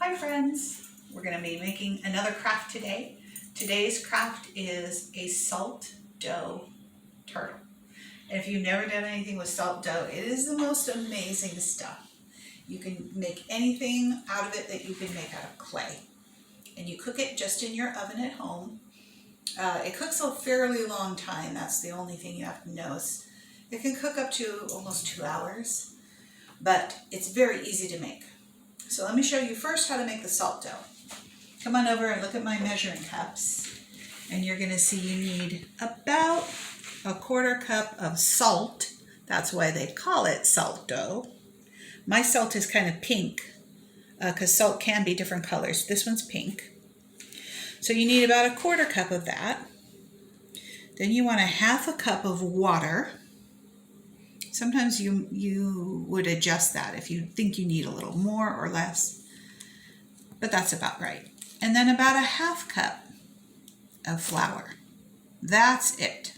Hi friends, we're going to be making another craft today. Today's craft is a salt dough turtle. And if you've never done anything with salt dough, it is the most amazing stuff. You can make anything out of it that you can make out of clay. And you cook it just in your oven at home. It cooks a fairly long time, that's the only thing you have to know. It can cook up to almost 2 hours, but it's very easy to make. So let me show you first how to make the salt dough. Come on over and look at my measuring cups, and you're going to see you need about 1/4 cup of salt. That's why they call it salt dough. My salt is kind of pink because salt can be different colors. This one's pink. So you need about 1/4 cup of that. Then you want 1/2 cup of water. Sometimes you would adjust that if you think you need a little more or less, but that's about right. And then about 1/2 cup of flour. That's it.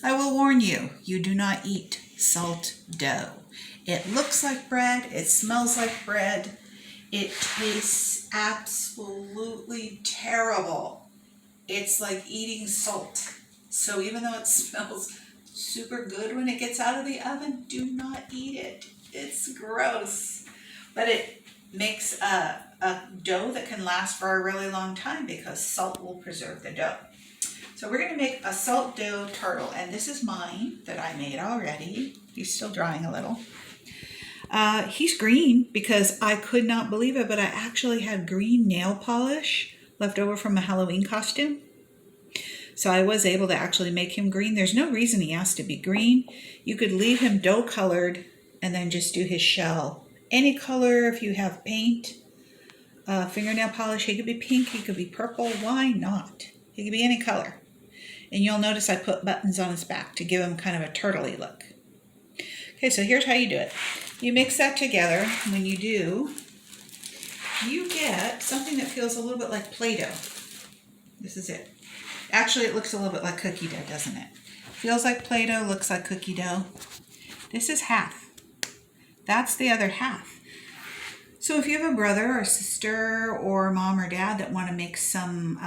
I will warn you, you do not eat salt dough. It looks like bread, it smells like bread, it tastes absolutely terrible. It's like eating salt. So even though it smells super good when it gets out of the oven, do not eat it. It's gross. But it makes a dough that can last for a really long time because salt will preserve the dough. So we're going to make a salt dough turtle, and this is mine that I made already. He's still drying a little. He's green because I could not believe it, but I actually had green nail polish left over from a Halloween costume. So I was able to actually make him green. There's no reason he has to be green. You could leave him dough colored and then just do his shell. Any color if you have paint, fingernail polish. He could be pink, he could be purple. Why not? He could be any color. And you'll notice I put buttons on his back to give him kind of a turtley look. Okay, so here's how you do it. You mix that together. When you do, you get something that feels a little bit like Play-Doh. This is it. Actually, it looks a little bit like cookie dough, doesn't it? Feels like Play-Doh, looks like cookie dough. This is half. That's the other half. So if you have a brother or sister or mom or dad that want to make some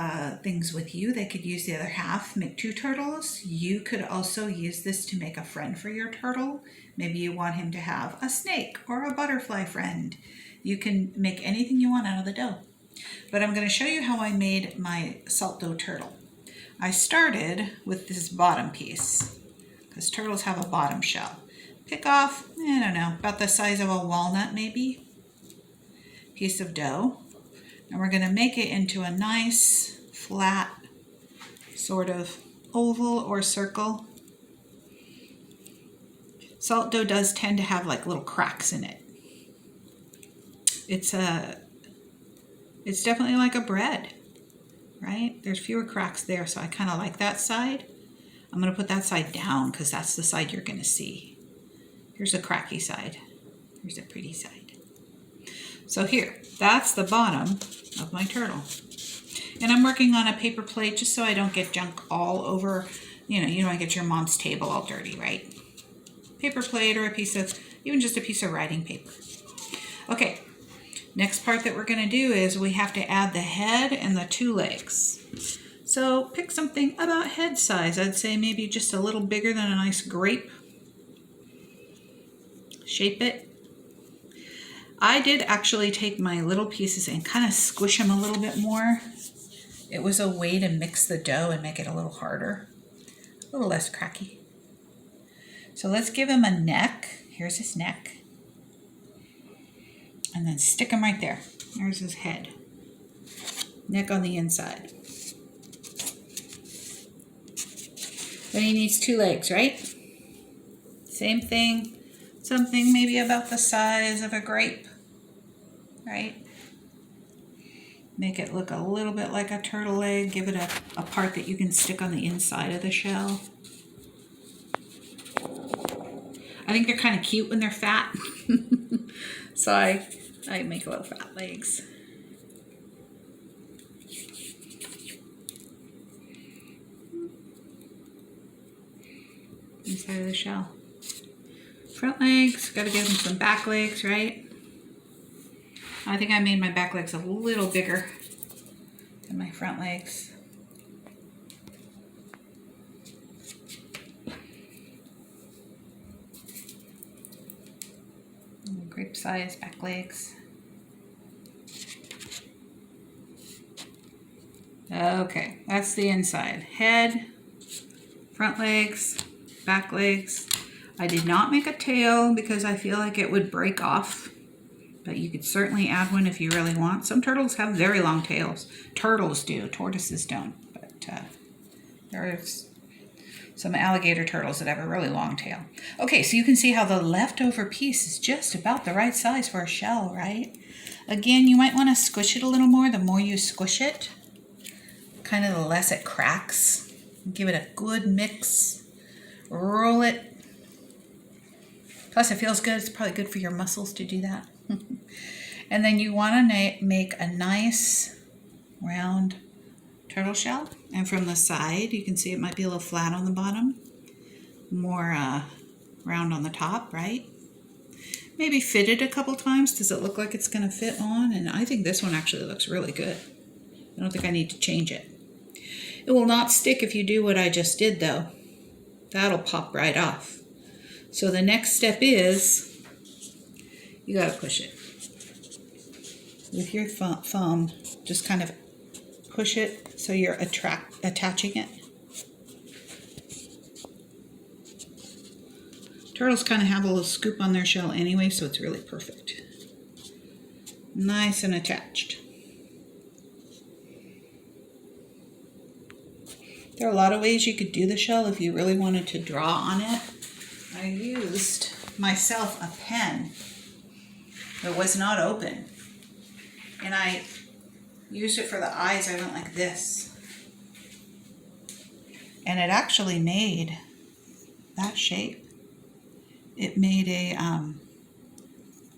things with you, they could use the other half, make 2 turtles. You could also use this to make a friend for your turtle. Maybe you want him to have a snake or a butterfly friend. You can make anything you want out of the dough. But I'm going to show you how I made my salt dough turtle. I started with this bottom piece because turtles have a bottom shell. Pick off, I don't know, about the size of a walnut maybe, piece of dough. And we're going to make it into a nice flat sort of oval or circle. Salt dough does tend to have like little cracks in it. It's definitely like a bread. Right? There's fewer cracks there, so I kind of like that side. I'm going to put that side down because that's the side you're going to see. Here's the cracky side. Here's the pretty side. So here, that's the bottom of my turtle. And I'm working on a paper plate just so I don't get junk all over. You don't want to get your mom's table all dirty, right? Paper plate or even just a piece of writing paper. Okay. Next part that we're going to do is we have to add the head and the 2 legs. So pick something about head size. I'd say maybe just a little bigger than a nice grape. Shape it. I did actually take my little pieces and kind of squish them a little bit more. It was a way to mix the dough and make it a little harder, a little less cracky. So let's give him a neck. Here's his neck. And then stick him right there. There's his head. Neck on the inside. Then he needs 2 legs, right? Same thing. Something maybe about the size of a grape, right? Make it look a little bit like a turtle leg. Give it a part that you can stick on the inside of the shell. I think they're kind of cute when they're fat. So I make little fat legs. Inside of the shell. Front legs, got to give them some back legs, right? I think I made my back legs a little bigger than my front legs. Grape size back legs. Okay, that's the inside. Head, front legs, back legs. I did not make a tail because I feel like it would break off, but you could certainly add one if you really want. Some turtles have very long tails. Turtles do, tortoises don't, but there's some alligator turtles that have a really long tail. Okay, so you can see how the leftover piece is just about the right size for a shell, right? Again, you might want to squish it a little more. The more you squish it, kind of the less it cracks. Give it a good mix. Roll it. Plus it feels good. It's probably good for your muscles to do that. And then you want to make a nice round turtle shell. And from the side, you can see it might be a little flat on the bottom. More round on the top, right? Maybe fit it a couple times. Does it look like it's going to fit on? And I think this one actually looks really good. I don't think I need to change it. It will not stick if you do what I just did though. That'll pop right off. So the next step is, you gotta push it. With your thumb, just kind of push it so you're attaching it. Turtles kind of have a little scoop on their shell anyway, so it's really perfect. Nice and attached. There are a lot of ways you could do the shell if you really wanted to draw on it. I used myself a pen that was not open, and I used it for the eyes. I went like this, and it actually made that shape. It made a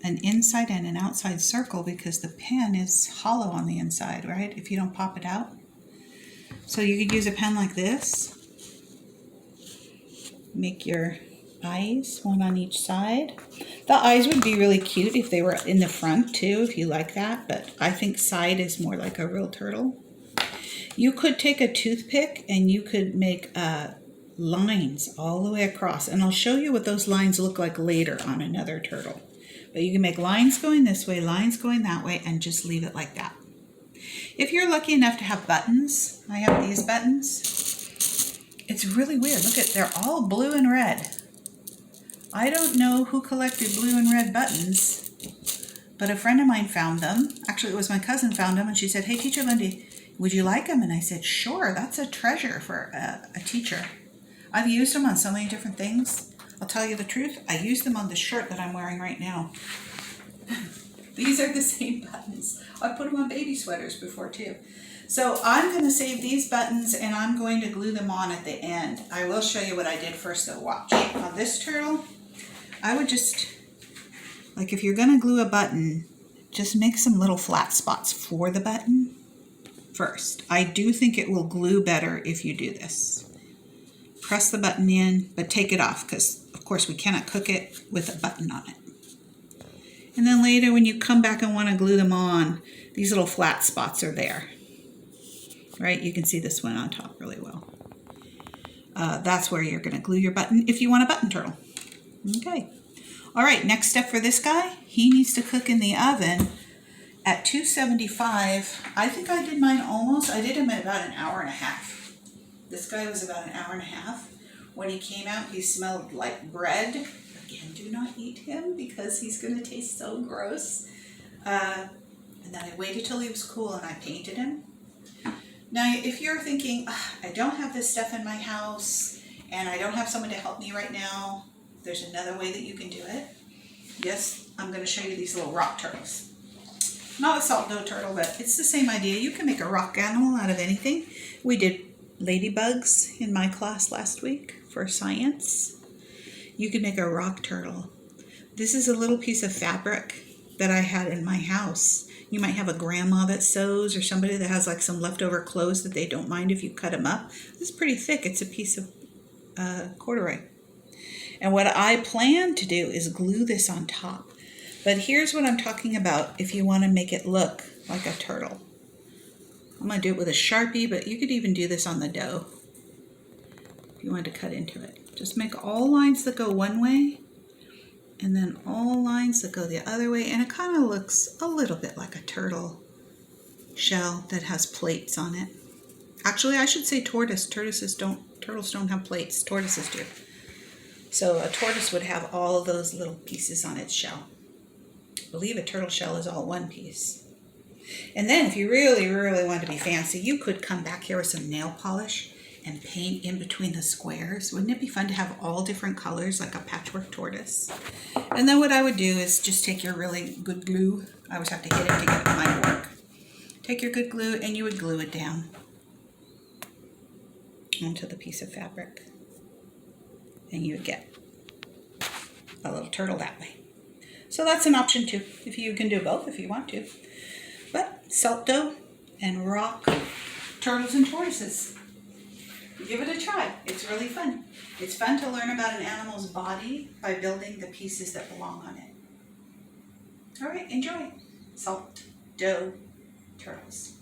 an inside and an outside circle because the pen is hollow on the inside, right? If you don't pop it out. So you could use a pen like this. Make your eyes, one on each side. The eyes would be really cute if they were in the front too, if you like that, but I think side is more like a real turtle. You could take a toothpick and you could make lines all the way across, and I'll show you what those lines look like later on another turtle. But you can make lines going this way, lines going that way, and just leave it like that. If you're lucky enough to have buttons, I have these buttons. It's really weird. Look at, they're all blue and red. I don't know who collected blue and red buttons, but a friend of mine found them. Actually, it was my cousin found them, and she said, "Hey, Teacher Lindy, would you like them?" And I said, "Sure, that's a treasure for a teacher." I've used them on so many different things. I'll tell you the truth, I used them on the shirt that I'm wearing right now. These are the same buttons. I've put them on baby sweaters before too. So I'm going to save these buttons and I'm going to glue them on at the end. I will show you what I did first though. Watch. On this turtle, I would just, like if you're going to glue a button, just make some little flat spots for the button first. I do think it will glue better if you do this. Press the button in, but take it off because of course we cannot cook it with a button on it. And then later when you come back and want to glue them on, these little flat spots are there. Right? You can see this one on top really well. That's where you're going to glue your button if you want a button turtle. Okay. All right, next step for this guy, he needs to cook in the oven at 275. I think I did mine I did him at about an hour and a half. This guy was about an hour and a half. When he came out, he smelled like bread. Again, do not eat him because he's going to taste so gross. And then I waited till he was cool and I painted him. Now, if you're thinking, I don't have this stuff in my house and I don't have someone to help me right now, there's another way that you can do it. Yes, I'm going to show you these little rock turtles. Not a salt dough turtle, but it's the same idea. You can make a rock animal out of anything. We did ladybugs in my class last week for science. You can make a rock turtle. This is a little piece of fabric that I had in my house. You might have a grandma that sews or somebody that has like some leftover clothes that they don't mind if you cut them up. This is pretty thick. It's a piece of corduroy. And what I plan to do is glue this on top. But here's what I'm talking about if you want to make it look like a turtle. I'm going to do it with a Sharpie, but you could even do this on the dough if you wanted to cut into it. Just make all lines that go one way and then all lines that go the other way, and it kind of looks a little bit like a turtle shell that has plates on it. Actually, I should say tortoise. Turtles don't have plates. Tortoises do. So a tortoise would have all of those little pieces on its shell. I believe a turtle shell is all one piece. And then if you really, really want to be fancy, you could come back here with some nail polish and paint in between the squares. Wouldn't it be fun to have all different colors like a patchwork tortoise? And then what I would do is just take your really good glue. I always have to hit it to get mine to work. Take your good glue and you would glue it down onto the piece of fabric. And you would get a little turtle that way. So that's an option too, if you can do both if you want to. But salt dough and rock turtles and tortoises. Give it a try. It's really fun. It's fun to learn about an animal's body by building the pieces that belong on it. All right, enjoy. Salt dough turtles.